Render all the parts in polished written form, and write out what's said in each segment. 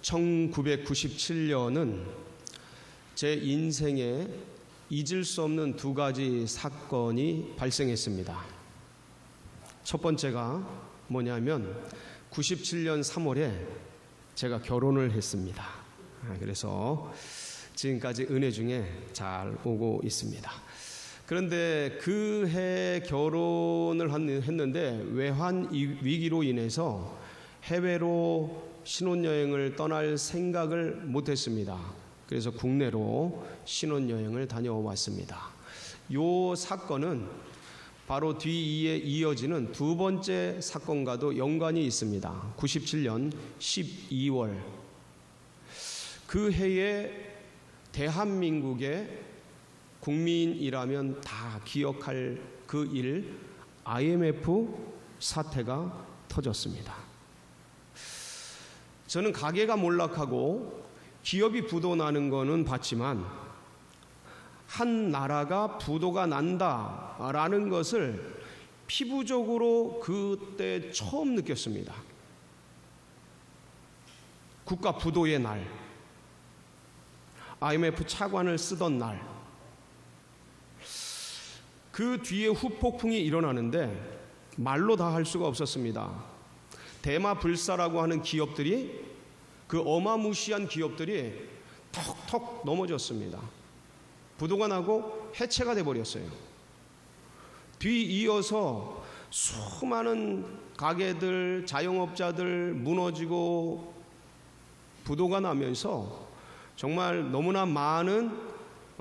1997년은 제 인생에 잊을 수 없는 두 가지 사건이 발생했습니다. 첫 번째가 뭐냐면 97년 3월에 제가 결혼을 했습니다. 그래서 지금까지 은혜 중에 잘 오고 있습니다. 그런데 그 해 결혼을 했는데 외환 위기로 인해서 해외로 신혼여행을 떠날 생각을 못했습니다. 그래서 국내로 신혼여행을 다녀왔습니다. 이 사건은 바로 뒤에 이어지는 두 번째 사건과도 연관이 있습니다. 97년 12월 그 해에 대한민국의 국민이라면 다 기억할 그 일, IMF 사태가 터졌습니다. 저는 가계가 몰락하고 기업이 부도나는 거는 봤지만 한 나라가 부도가 난다라는 것을 피부적으로 그때 처음 느꼈습니다. 국가 부도의 날, IMF 차관을 쓰던 날, 그 뒤에 후폭풍이 일어나는데 말로 다 할 수가 없었습니다. 대마불사라고 하는 기업들이, 그 어마무시한 기업들이 턱턱 넘어졌습니다. 부도가 나고 해체가 돼버렸어요. 뒤이어서 수많은 가게들, 자영업자들 무너지고 부도가 나면서 정말 너무나 많은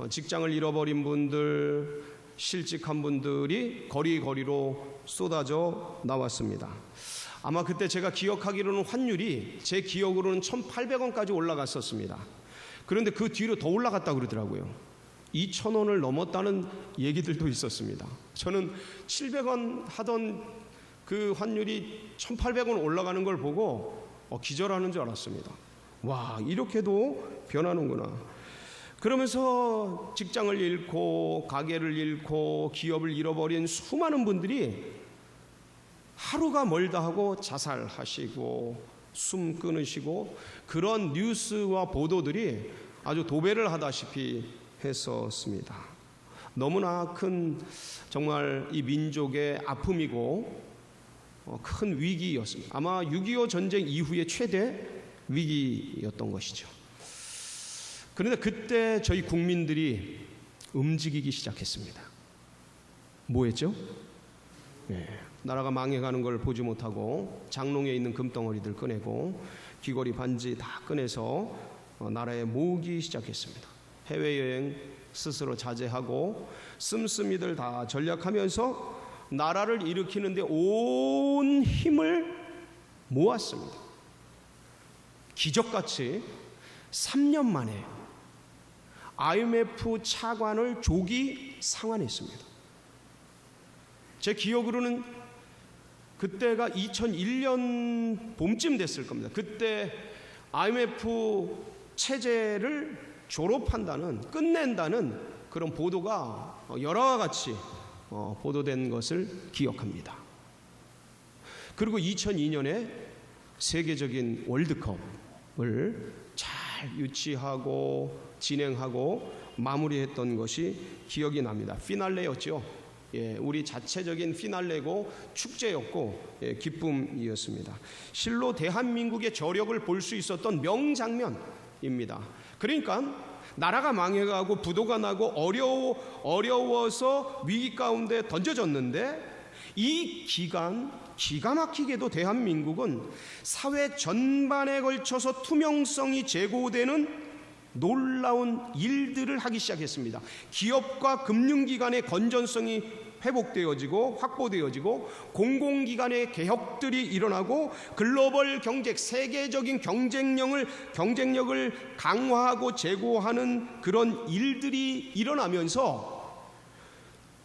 직장을 잃어버린 분들, 실직한 분들이 거리로 쏟아져 나왔습니다. 아마 그때 제가 기억하기로는 환율이 제 기억으로는 1,800원까지 올라갔었습니다. 그런데 그 뒤로 더 올라갔다고 그러더라고요. 2,000원을 넘었다는 얘기들도 있었습니다. 저는 700원 하던 그 환율이 1,800원 올라가는 걸 보고 기절하는 줄 알았습니다. 와, 이렇게도 변하는구나. 그러면서 직장을 잃고 가게를 잃고 기업을 잃어버린 수많은 분들이 하루가 멀다 하고 자살하시고 숨 끊으시고 그런 뉴스와 보도들이 아주 도배를 하다시피 했었습니다. 너무나 큰 정말 이 민족의 아픔이고 큰 위기였습니다. 아마 6.25 전쟁 이후의 최대 위기였던 것이죠. 그런데 그때 저희 국민들이 움직이기 시작했습니다. 뭐 했죠? 나라가 망해가는 걸 보지 못하고 장롱에 있는 금덩어리들 꺼내고 귀걸이 반지 다 꺼내서 나라에 모으기 시작했습니다. 해외여행 스스로 자제하고 씀씀이들 다 전략하면서 나라를 일으키는데 온 힘을 모았습니다. 기적같이 3년 만에 IMF 차관을 조기 상환했습니다. 제 기억으로는 그때가 2001년 봄쯤 됐을 겁니다. 그때 IMF 체제를 졸업한다는, 끝낸다는 그런 보도가 여러와 같이 보도된 것을 기억합니다. 그리고 2002년에 세계적인 월드컵을 잘 유치하고 진행하고 마무리했던 것이 기억이 납니다. 피날레였죠. 우리 자체적인 피날레고 축제였고 기쁨이었습니다. 실로 대한민국의 저력을 볼 수 있었던 명장면입니다. 그러니까 나라가 망해가고 부도가 나고 어려워서 위기 가운데 던져졌는데 이 기간 기가 막히게도 대한민국은 사회 전반에 걸쳐서 투명성이 제고되는 놀라운 일들을 하기 시작했습니다. 기업과 금융기관의 건전성이 회복되어지고 확보되어지고 공공기관의 개혁들이 일어나고 글로벌 경제, 세계적인 경쟁력을 강화하고 제고하는 그런 일들이 일어나면서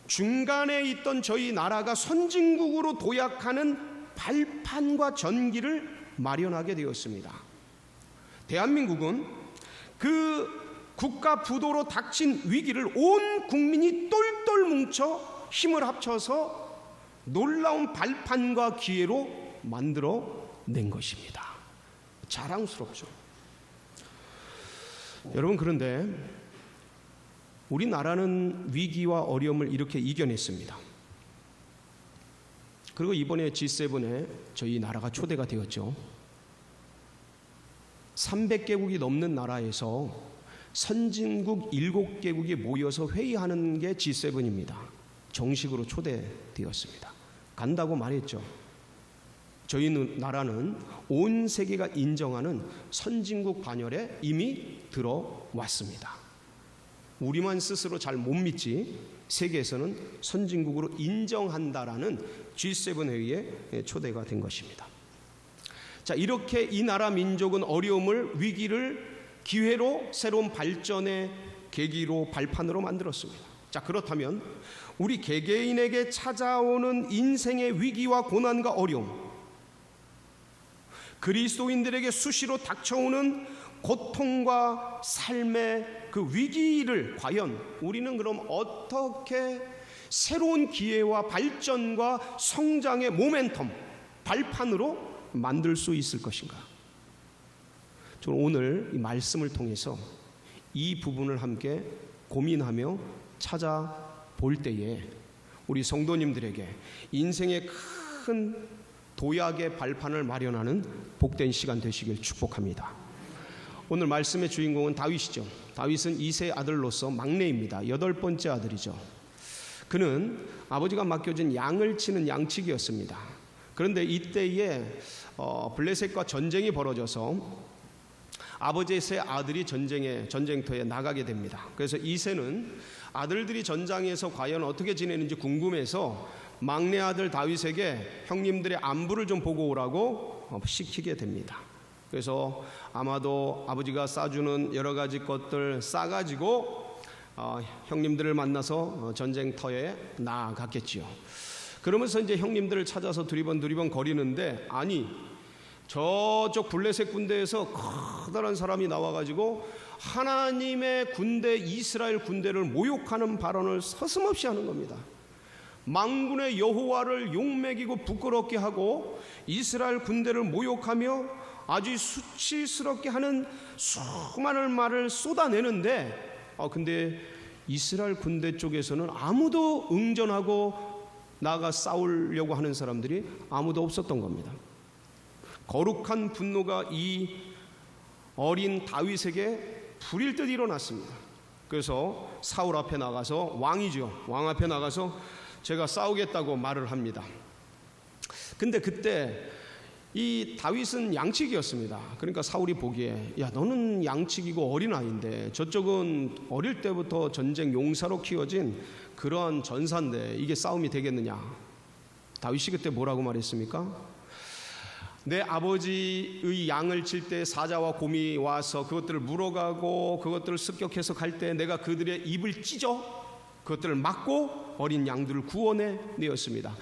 중간에 있던 저희 나라가 선진국으로 도약하는 발판과 전기를 마련하게 되었습니다. 대한민국은 그 국가 부도로 닥친 위기를 온 국민이 똘똘 뭉쳐 힘을 합쳐서 놀라운 발판과 기회로 만들어낸 것입니다. 자랑스럽죠. 여러분, 그런데 우리나라는 위기와 어려움을 이렇게 이겨냈습니다. 그리고 이번에 G7에 저희 나라가 초대가 되었죠. 300개국이 넘는 나라에서 선진국 7개국이 모여서 회의하는 게 G7입니다. 정식으로 초대되었습니다. 간다고 말했죠. 저희 나라는 온 세계가 인정하는 선진국 반열에 이미 들어왔습니다. 우리만 스스로 잘 못 믿지 세계에서는 선진국으로 인정한다라는 G7 회의에 초대가 된 것입니다. 자, 이렇게 이 나라 민족은 어려움을, 위기를 기회로 새로운 발전의 계기로, 발판으로 만들었습니다. 자, 그렇다면 우리 개개인에게 찾아오는 인생의 위기와 고난과 어려움, 그리스도인들에게 수시로 닥쳐오는 고통과 삶의 그 위기를 과연 우리는 그럼 어떻게 새로운 기회와 발전과 성장의 모멘텀, 발판으로 만들 수 있을 것인가? 저는 오늘 이 말씀을 통해서 이 부분을 함께 고민하며 찾아볼 때에 우리 성도님들에게 인생의 큰 도약의 발판을 마련하는 복된 시간 되시길 축복합니다. 오늘 말씀의 주인공은 다윗이죠. 다윗은 이세 아들로서 막내입니다. 8번째 아들이죠. 그는 아버지가 맡겨준 양을 치는 양치기였습니다. 그런데 이때에 블레셋과 전쟁이 벌어져서 아버지의 세 아들이 전쟁터에 나가게 됩니다. 그래서 이세는 아들들이 전장에서 과연 어떻게 지내는지 궁금해서 막내 아들 다윗에게 형님들의 안부를 좀 보고 오라고 시키게 됩니다. 그래서 아마도 아버지가 싸주는 여러 가지 것들 싸가지고 형님들을 만나서 전쟁터에 나아갔겠지요. 그러면서 이제 형님들을 찾아서 두리번 거리는데, 아니 저쪽 블레셋 군대에서 커다란 사람이 나와가지고 하나님의 군대, 이스라엘 군대를 모욕하는 발언을 서슴없이 하는 겁니다. 만군의 여호와를 욕먹이고 부끄럽게 하고 이스라엘 군대를 모욕하며 아주 수치스럽게 하는 수많은 말을 쏟아내는데, 근데 이스라엘 군대 쪽에서는 아무도 응전하고 나가 싸우려고 하는 사람들이 아무도 없었던 겁니다. 거룩한 분노가 이 어린 다윗에게 불일 듯 일어났습니다. 그래서 사울 앞에 나가서, 왕이죠, 왕 앞에 나가서 제가 싸우겠다고 말을 합니다. 근데 그때 이 다윗은 양치기였습니다. 그러니까 사울이 보기에, 야, 너는 양치기고 어린아이인데 저쪽은 어릴 때부터 전쟁 용사로 키워진 그런 전사인데 이게 싸움이 되겠느냐. 다윗이 그때 뭐라고 말했습니까? 내 아버지의 양을 칠 때 사자와 곰이 와서 그것들을 물어가고 그것들을 습격해서 갈 때 내가 그들의 입을 찢어 그것들을 막고 어린 양들을 구원해 내었습니다.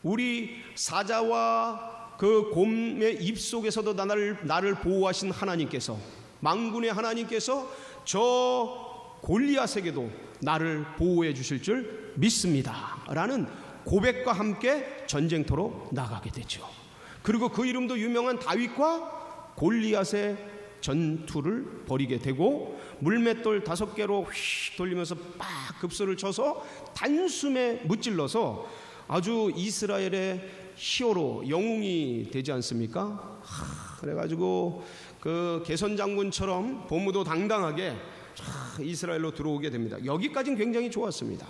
우리 사자와 그 곰의 입 속에서도 나를 보호하신 하나님께서, 만군의 하나님께서 저 골리앗에게도 나를 보호해 주실 줄 믿습니다 라는 고백과 함께 전쟁터로 나가게 되죠. 그리고 그 이름도 유명한 다윗과 골리앗의 전투를 벌이게 되고, 물맷돌 5개로 휙 돌리면서 빡 급소를 쳐서 단숨에 무찔러서 아주 이스라엘의 히어로, 영웅이 되지 않습니까? 그래가지고 그 개선 장군처럼 보무도 당당하게 이스라엘로 들어오게 됩니다. 여기까지는 굉장히 좋았습니다.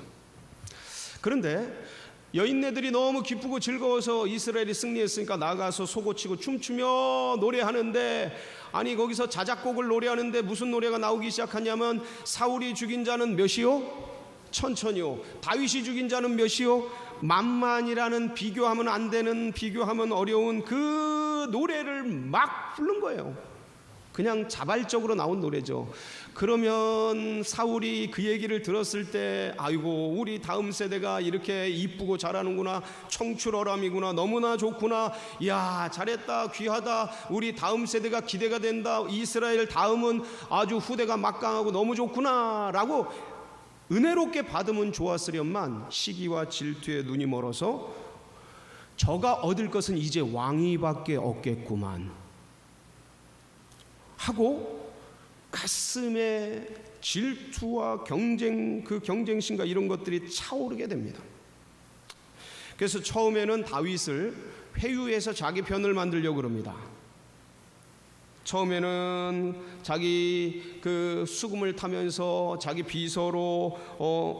그런데 여인네들이 너무 기쁘고 즐거워서 이스라엘이 승리했으니까 나가서 소고치고 춤추며 노래하는데, 아니 거기서 자작곡을 노래하는데 무슨 노래가 나오기 시작하냐면, 사울이 죽인 자는 몇이요? 천천히요. 다윗이 죽인 자는 몇이요? 만만이라는, 비교하면 안 되는, 비교하면 어려운 그 노래를 막 부른 거예요. 그냥 자발적으로 나온 노래죠. 그러면 사울이 그 얘기를 들었을 때, 아이고 우리 다음 세대가 이렇게 이쁘고 잘하는구나, 청출어람이구나, 너무나 좋구나, 이야 잘했다, 귀하다, 우리 다음 세대가 기대가 된다, 이스라엘 다음은 아주 후대가 막강하고 너무 좋구나 라고 은혜롭게 받으면 좋았으련만 시기와 질투에 눈이 멀어서 저가 얻을 것은 이제 왕위밖에 없겠구만 하고 가슴에 질투와 경쟁, 그 경쟁심과 이런 것들이 차오르게 됩니다. 그래서 처음에는 다윗을 회유해서 자기 편을 만들려고 그럽니다. 처음에는 자기 그 수금을 타면서 자기 비서로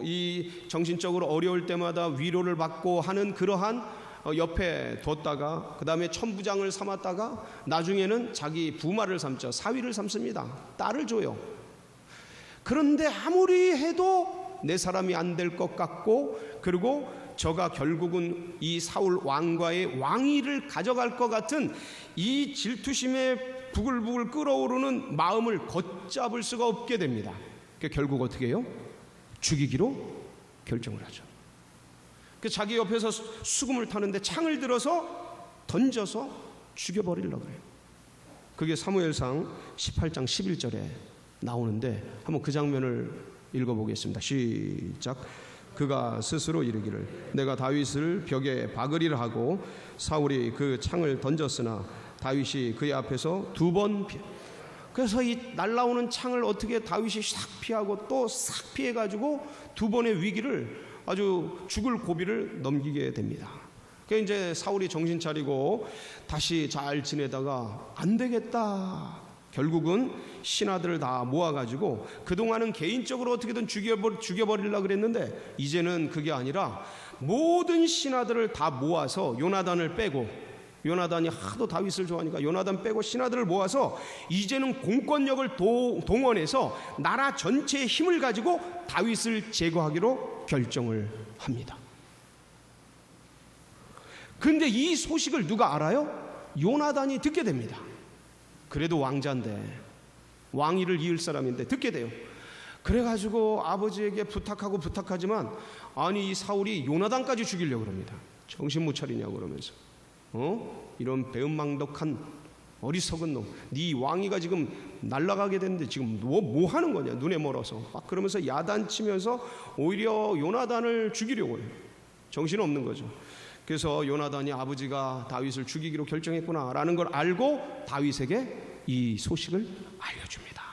이 정신적으로 어려울 때마다 위로를 받고 하는 그러한 옆에 뒀다가 그 다음에 천부장을 삼았다가 나중에는 자기 부마를 삼죠. 사위를 삼습니다. 딸을 줘요. 그런데 아무리 해도 내 사람이 안 될 것 같고, 그리고 저가 결국은 이 사울 왕과의 왕위를 가져갈 것 같은 이 질투심에 부글부글 끓어오르는 마음을 걷잡을 수가 없게 됩니다. 결국 어떻게 해요? 죽이기로 결정을 하죠. 자기 옆에서 수금을 타는데 창을 들어서 던져서 죽여버리려고 해요. 그게 사무엘상 18장 11절에 나오는데 한번 그 장면을 읽어보겠습니다. 시작. 그가 스스로 이르기를 내가 다윗을 벽에 박으리라 하고 사울이 그 창을 던졌으나 다윗이 그의 앞에서 두 번 그래서 이 날라오는 창을 어떻게 다윗이 싹 피하고 또 싹 피해가지고 두 번의 위기를 아주 죽을 고비를 넘기게 됩니다. 그래서 이제 사울이 정신 차리고 다시 잘 지내다가 안 되겠다. 결국은 신하들을 다 모아가지고 그동안은 개인적으로 어떻게든 죽여버리려고 그랬는데 이제는 그게 아니라 모든 신하들을 다 모아서 요나단을 빼고, 요나단이 하도 다윗을 좋아하니까 요나단 빼고 신하들을 모아서 이제는 공권력을 동원해서 나라 전체의 힘을 가지고 다윗을 제거하기로 결정을 합니다. 그런데 이 소식을 누가 알아요? 요나단이 듣게 됩니다. 그래도 왕자인데, 왕위를 이을 사람인데 듣게 돼요. 그래가지고 아버지에게 부탁하지만 아니 이 사울이 요나단까지 죽이려고 그럽니다. 정신 못 차리냐고 그러면서 이런 배은망덕한 어리석은 놈, 네 왕위가 지금 날아가게 됐는데 지금 뭐 하는 거냐, 눈에 멀어서 막 그러면서 야단치면서 오히려 요나단을 죽이려고 해요. 정신없는 거죠. 그래서 요나단이 아버지가 다윗을 죽이기로 결정했구나라는 걸 알고 다윗에게 이 소식을 알려줍니다.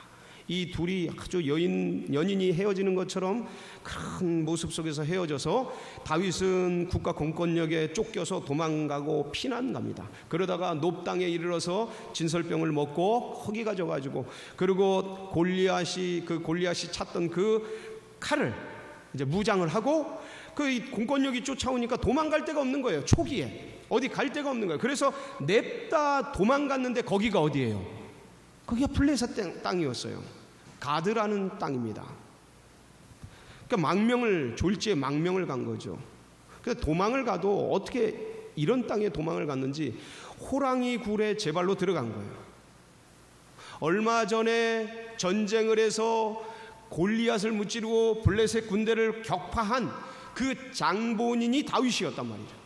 이 둘이 아주 연인이 헤어지는 것처럼 큰 모습 속에서 헤어져서 다윗은 국가 공권력에 쫓겨서 도망가고 피난 갑니다. 그러다가 높당에 이르러서 진설병을 먹고 허기 가져가지고, 그리고 골리앗이 찾던 그 칼을 이제 무장을 하고 그 공권력이 쫓아오니까 도망갈 데가 없는 거예요. 초기에 어디 갈 데가 없는 거예요. 그래서 냅다 도망갔는데 거기가 어디예요? 거기가 블레셋 땅이었어요. 가드라는 땅입니다. 그러니까 졸지에 망명을 간 거죠. 그래서 도망을 가도 어떻게 이런 땅에 도망을 갔는지 호랑이 굴에 제 발로 들어간 거예요. 얼마 전에 전쟁을 해서 골리앗을 무찌르고 블레셋 군대를 격파한 그 장본인이 다윗이었단 말이죠.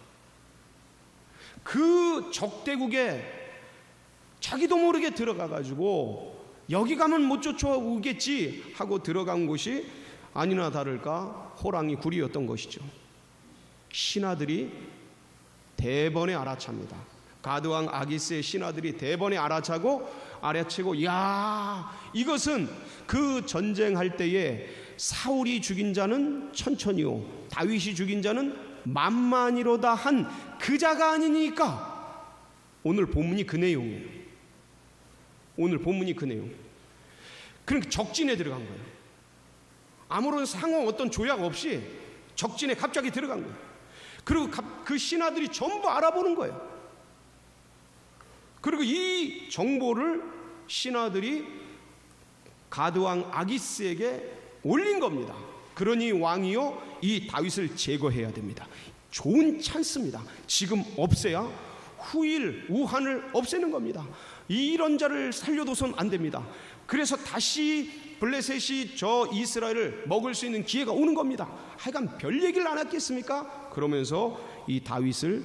그 적대국에 자기도 모르게 들어가가지고 여기 가면 못 쫓아오겠지 하고 들어간 곳이 아니나 다를까 호랑이 굴이었던 것이죠. 신하들이 대번에 알아찹니다. 가드왕 아기스의 신하들이 대번에 알아채고 야, 이것은 그 전쟁할 때에 사울이 죽인 자는 천천히요 다윗이 죽인 자는 만만이로다 한 그 자가 아니니까. 오늘 본문이 그 내용이에요. 오늘 본문이 그 내용. 그러니까 적진에 들어간 거예요. 아무런 상호 어떤 조약 없이 적진에 갑자기 들어간 거예요. 그리고 그 신하들이 전부 알아보는 거예요. 그리고 이 정보를 신하들이 가드왕 아기스에게 올린 겁니다. 그러니 왕이요 이 다윗을 제거해야 됩니다. 좋은 찬스입니다. 지금 없애야 후일 우한을 없애는 겁니다. 이런 자를 살려둬선 안 됩니다. 그래서 다시 블레셋이 저 이스라엘을 먹을 수 있는 기회가 오는 겁니다. 하여간 별 얘기를 안 했겠습니까? 그러면서 이 다윗을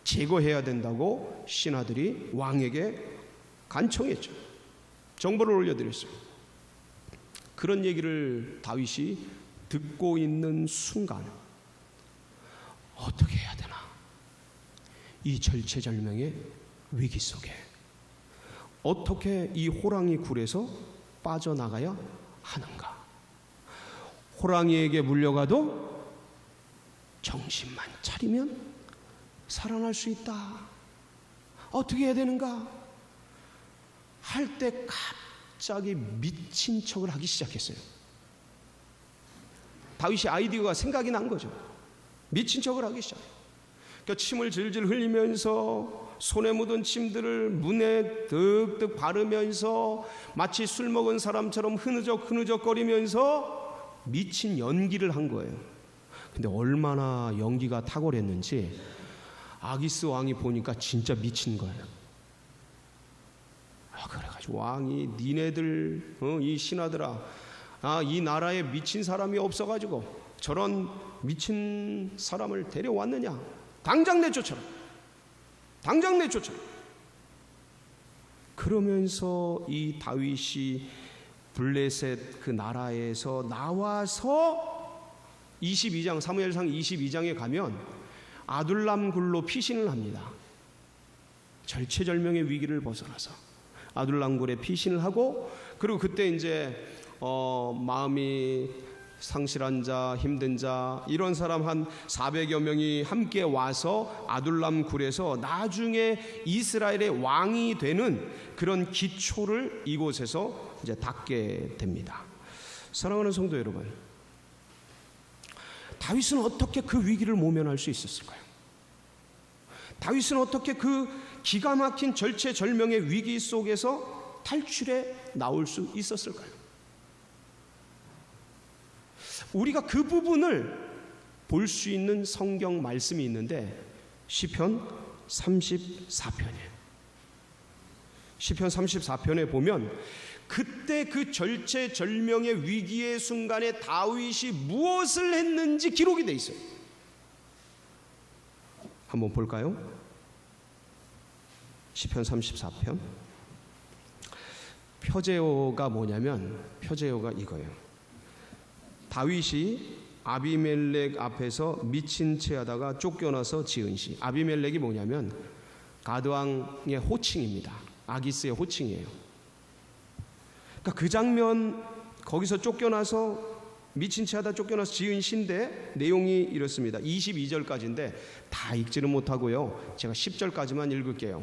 제거해야 된다고 신하들이 왕에게 간청했죠. 정보를 올려드렸어요. 그런 얘기를 다윗이 듣고 있는 순간 어떻게 해야 되나? 이 절체절명의 위기 속에 어떻게 이 호랑이 굴에서 빠져나가야 하는가? 호랑이에게 물려가도 정신만 차리면 살아날 수 있다. 어떻게 해야 되는가? 할 때 갑자기 미친 척을 하기 시작했어요. 다윗이 아이디어가 생각이 난 거죠. 미친 척을 하기 시작해요. 그러니까 침을 질질 흘리면서 손에 묻은 침들을 문에 득득 바르면서 마치 술 먹은 사람처럼 흐느적거리면서 미친 연기를 한 거예요. 근데 얼마나 연기가 탁월했는지 아기스 왕이 보니까 진짜 미친 거예요. 그래가지고 왕이 니네들 이 신하들아, 이 나라에 미친 사람이 없어가지고 저런 미친 사람을 데려왔느냐? 당장 내쫓아라. 당장 내쫓아라. 그러면서 이 다윗이 블레셋 그 나라에서 나와서 22장 사무엘상 22장에 가면 아둘람 굴로 피신을 합니다. 절체절명의 위기를 벗어나서 아둘람 굴에 피신을 하고, 그리고 그때 이제 마음이 상실한 자, 힘든 자, 이런 사람 한 400여 명이 함께 와서 아둘람 굴에서 나중에 이스라엘의 왕이 되는 그런 기초를 이곳에서 이제 닦게 됩니다. 사랑하는 성도 여러분, 다윗은 어떻게 그 위기를 모면할 수 있었을까요? 다윗은 어떻게 그 기가 막힌 절체절명의 위기 속에서 탈출해 나올 수 있었을까요? 우리가 그 부분을 볼 수 있는 성경 말씀이 있는데 시편 34편이에요. 시편 34편에 보면 그때 그 절체절명의 위기의 순간에 다윗이 무엇을 했는지 기록이 돼 있어요. 한번 볼까요? 시편 34편. 표제어가 뭐냐면 표제어가 이거예요. 다윗이 아비멜렉 앞에서 미친 채 하다가 쫓겨나서 지은 시. 아비멜렉이 뭐냐면 가드왕의 호칭입니다. 아기스의 호칭이에요. 그러니까 그 장면, 거기서 쫓겨나서 미친 채 하다 쫓겨나서 지은 시인데 내용이 이렇습니다. 22절까지인데 다 읽지는 못하고요, 제가 10절까지만 읽을게요.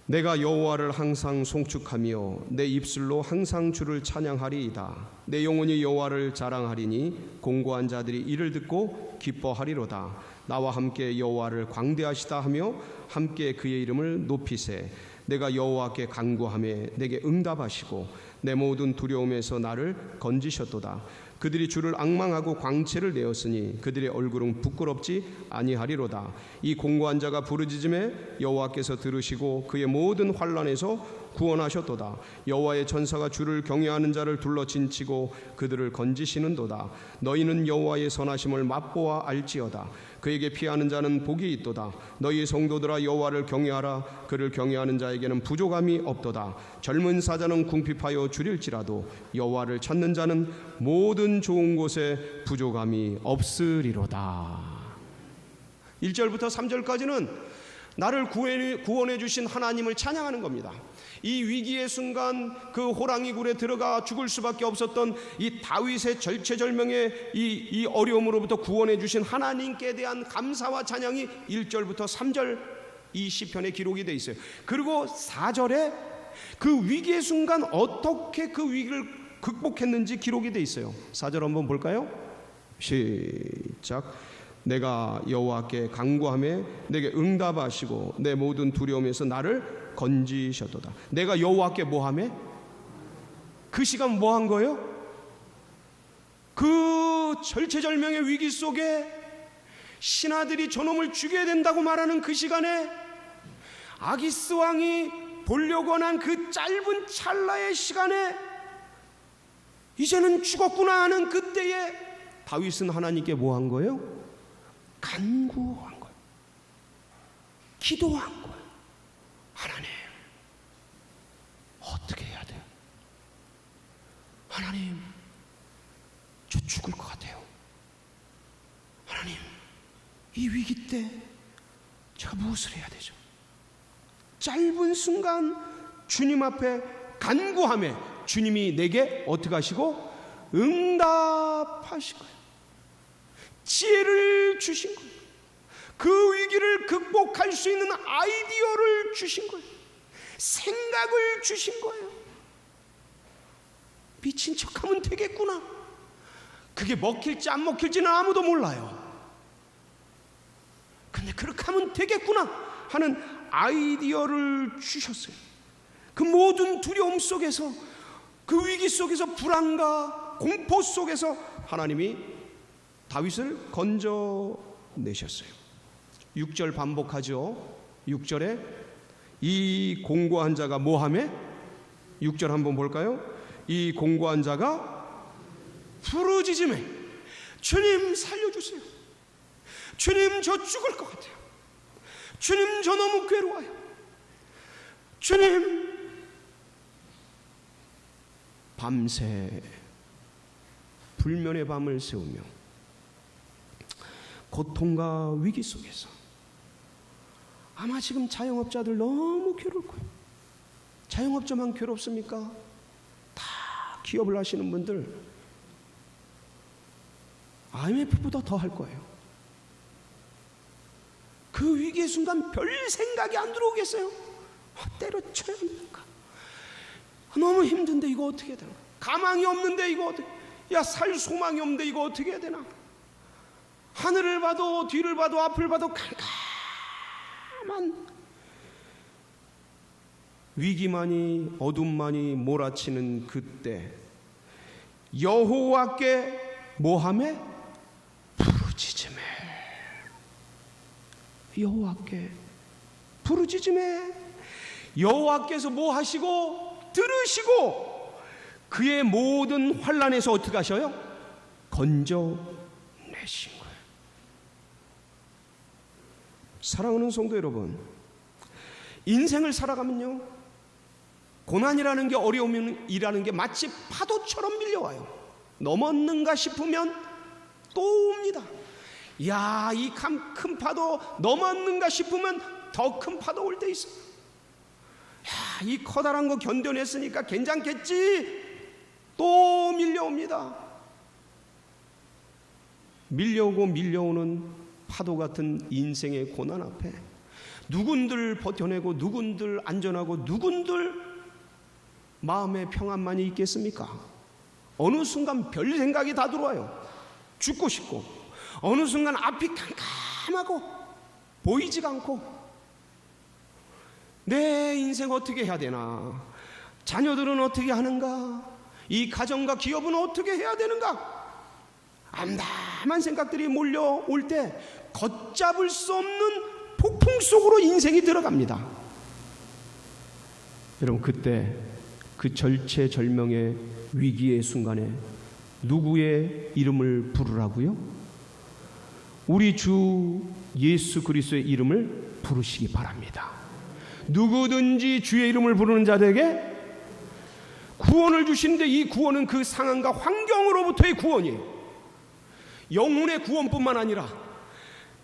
내가 여호와를 항상 송축하며 내 입술로 항상 주를 찬양하리이다. 내 영혼이 여호와를 자랑하리니 공고한 자들이 이를 듣고 기뻐하리로다. 나와 함께 여호와를 광대하시다 하며 함께 그의 이름을 높이세. 내가 여호와께 간구하며 내게 응답하시고 내 모든 두려움에서 나를 건지셨도다. 그들이 주를 앙망하고 광채를 내었으니 그들의 얼굴은 부끄럽지 아니하리로다. 이 공고한 자가 부르짖음에 여호와께서 들으시고 그의 모든 환난에서 구원하셨도다. 여호와의 전사가 주를 경외하는 자를 둘러 진치고 그들을 건지시는도다. 너희는 여호와의 선하심을 맛보아 알지어다. 그에게 피하는 자는 복이 있도다. 너희 성도들아 여호와를 경외하라. 그를 경외하는 자에게는 부족함이 없도다. 젊은 사자는 궁핍하여 줄일지라도 여호와를 찾는 자는 모든 좋은 곳에 부족함이 없으리로다. 1절부터 3절까지는 나를 구원해 주신 하나님을 찬양하는 겁니다. 이 위기의 순간 그 호랑이 굴에 들어가 죽을 수밖에 없었던 이 다윗의 절체절명의 이 어려움으로부터 구원해 주신 하나님께 대한 감사와 찬양이 1절부터 3절 이 시편에 기록이 되어 있어요. 그리고 4절에 그 위기의 순간 어떻게 그 위기를 극복했는지 기록이 되어 있어요. 4절 한번 볼까요? 시작. 내가 여호와께 간구하며 내게 응답하시고 내 모든 두려움에서 나를 건지셨도다. 내가 여호와께 뭐하며? 그 시간 뭐한 거예요? 그 절체절명의 위기 속에 신하들이 저놈을 죽여야 된다고 말하는 그 시간에 아기스 왕이 보려고 한 그 짧은 찰나의 시간에 이제는 죽었구나 하는 그때에 다윗은 하나님께 뭐한 거예요? 간구한 거예요. 기도한 거예요. 하나님, 어떻게 해야 돼요? 하나님, 저 죽을 것 같아요. 하나님, 이 위기 때 제가 무엇을 해야 되죠? 짧은 순간 주님 앞에 간구하며 주님이 내게 어떻게 하시고 응답하신 거예요. 지혜를 주신 거예요. 그 위기를 극복할 수 있는 아이디어를 주신 거예요. 생각을 주신 거예요. 미친 척하면 되겠구나. 그게 먹힐지 안 먹힐지는 아무도 몰라요. 근데 그렇게 하면 되겠구나 하는 아이디어를 주셨어요. 그 모든 두려움 속에서, 그 위기 속에서, 불안과 공포 속에서 하나님이 다윗을 건져내셨어요. 6절 반복하죠. 6절에 이 공고한 자가 뭐하매? 6절 한번 볼까요? 이 공고한 자가 부르짖으매 주님 살려주세요. 주님 저 죽을 것 같아요. 주님 저 너무 괴로워요. 주님. 밤새 불면의 밤을 새우며 고통과 위기 속에서 아마 지금 자영업자들 너무 괴로울 거예요. 자영업자만 괴롭습니까? 다 기업을 하시는 분들 IMF보다 더 할 거예요. 그 위기의 순간 별 생각이 안 들어오겠어요? 때려쳐야 합니까? 너무 힘든데 이거 어떻게 해야 되나? 가망이 없는데 이거 어떻게, 살 소망이 없는데 이거 어떻게 해야 되나? 하늘을 봐도 뒤를 봐도 앞을 봐도 캄캄한 위기만이, 어둠만이 몰아치는 그때 여호와께 뭐하매? 부르짖으매. 여호와께 부르짖으매. 여호와께서 뭐 하시고 들으시고 그의 모든 환난에서 어떻게 하셔요? 건져내신 거예요. 사랑하는 성도 여러분, 인생을 살아가면요, 고난이라는 게, 어려움이라는 게 마치 파도처럼 밀려와요. 넘었는가 싶으면 또 옵니다. 야, 이 큰 파도 넘었는가 싶으면 더 큰 파도 올 때 있어. 야, 이 커다란 거 견뎌냈으니까 괜찮겠지. 또 밀려옵니다. 밀려오고 밀려오는 파도 같은 인생의 고난 앞에 누군들 버텨내고 누군들 안전하고 누군들 마음의 평안만이 있겠습니까? 어느 순간 별 생각이 다 들어와요. 죽고 싶고, 어느 순간 앞이 캄캄하고 보이지가 않고, 내 인생 어떻게 해야 되나? 자녀들은 어떻게 하는가? 이 가정과 기업은 어떻게 해야 되는가? 암담한 생각들이 몰려올 때 걷잡을 수 없는 폭풍 속으로 인생이 들어갑니다. 여러분, 그때 그 절체절명의 위기의 순간에 누구의 이름을 부르라고요? 우리 주 예수 그리스도의 이름을 부르시기 바랍니다. 누구든지 주의 이름을 부르는 자들에게 구원을 주시는데, 이 구원은 그 상황과 환경으로부터의 구원이에요. 영혼의 구원뿐만 아니라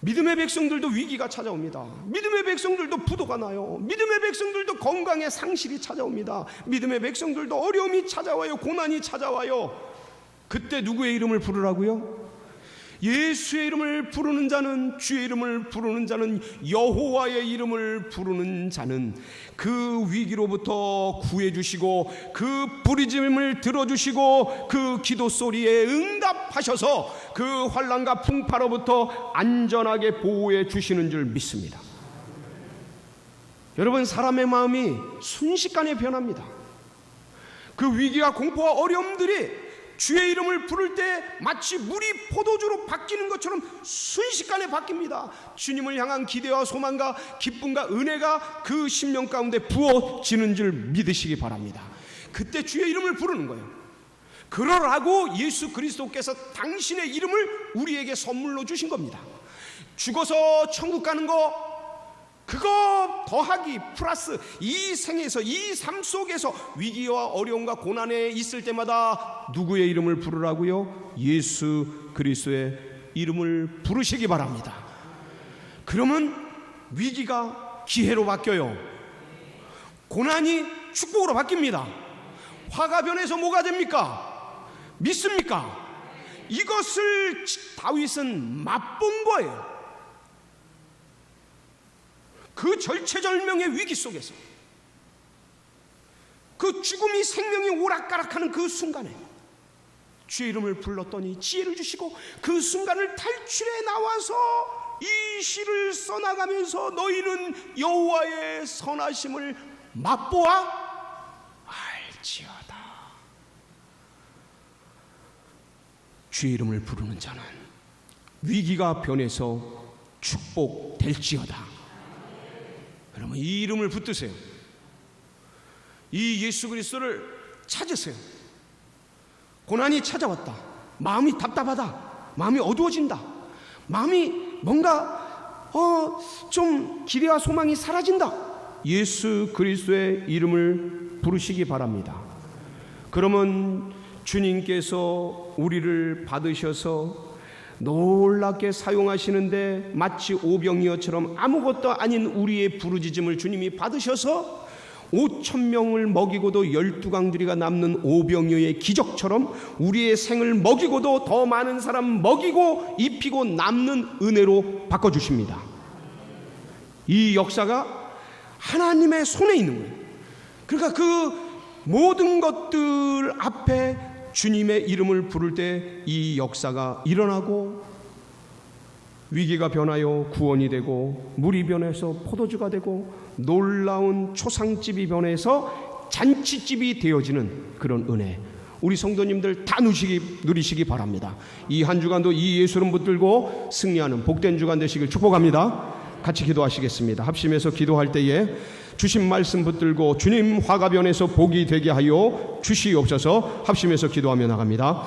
믿음의 백성들도 위기가 찾아옵니다. 믿음의 백성들도 부도가 나요. 믿음의 백성들도 건강의 상실이 찾아옵니다. 믿음의 백성들도 어려움이 찾아와요. 고난이 찾아와요. 그때 누구의 이름을 부르라고요? 예수의 이름을 부르는 자는, 주의 이름을 부르는 자는, 여호와의 이름을 부르는 자는 그 위기로부터 구해주시고 그 부르짖음을 들어주시고 그 기도 소리에 응답하셔서 그 환난과 풍파로부터 안전하게 보호해 주시는 줄 믿습니다. 여러분, 사람의 마음이 순식간에 변합니다. 그 위기와 공포와 어려움들이 주의 이름을 부를 때 마치 물이 포도주로 바뀌는 것처럼 순식간에 바뀝니다. 주님을 향한 기대와 소망과 기쁨과 은혜가 그 심령 가운데 부어지는 줄 믿으시기 바랍니다. 그때 주의 이름을 부르는 거예요. 그러라고 예수 그리스도께서 당신의 이름을 우리에게 선물로 주신 겁니다. 죽어서 천국 가는 거, 그거 더하기 플러스 이 생에서, 이 삶 속에서 위기와 어려움과 고난에 있을 때마다 누구의 이름을 부르라고요? 예수 그리스도의 이름을 부르시기 바랍니다. 그러면 위기가 기회로 바뀌어요. 고난이 축복으로 바뀝니다. 화가 변해서 뭐가 됩니까? 믿습니까? 이것을 다윗은 맛본 거예요. 그 절체절명의 위기 속에서, 그 죽음이 생명이 오락가락하는 그 순간에 주의 이름을 불렀더니 지혜를 주시고, 그 순간을 탈출해 나와서 이 시를 써나가면서 너희는 여호와의 선하심을 맛보아 알지어다. 주의 이름을 부르는 자는 위기가 변해서 축복될지어다. 여러분, 이 이름을 붙드세요. 이 예수 그리스도를 찾으세요. 고난이 찾아왔다, 마음이 답답하다, 마음이 어두워진다, 마음이 뭔가 좀 기대와 소망이 사라진다, 예수 그리스도의 이름을 부르시기 바랍니다. 그러면 주님께서 우리를 받으셔서 놀랍게 사용하시는데, 마치 오병이어처럼 아무것도 아닌 우리의 부르짖음을 주님이 받으셔서 5,000명을 먹이고도 12강들이가 남는 오병이어의 기적처럼 우리의 생을 먹이고도 더 많은 사람 먹이고 입히고 남는 은혜로 바꿔주십니다. 이 역사가 하나님의 손에 있는 거예요. 그러니까 그 모든 것들 앞에 주님의 이름을 부를 때 이 역사가 일어나고, 위기가 변하여 구원이 되고, 물이 변해서 포도주가 되고, 놀라운 초상집이 변해서 잔치집이 되어지는 그런 은혜, 우리 성도님들 다 누리시기 바랍니다. 이 한 주간도 이 예수 이름 붙들고 승리하는 복된 주간 되시길 축복합니다. 같이 기도하시겠습니다. 합심해서 기도할 때에 주신 말씀 붙들고 주님 화가 변해서 복이 되게 하여 주시옵소서. 합심해서 기도하며 나갑니다.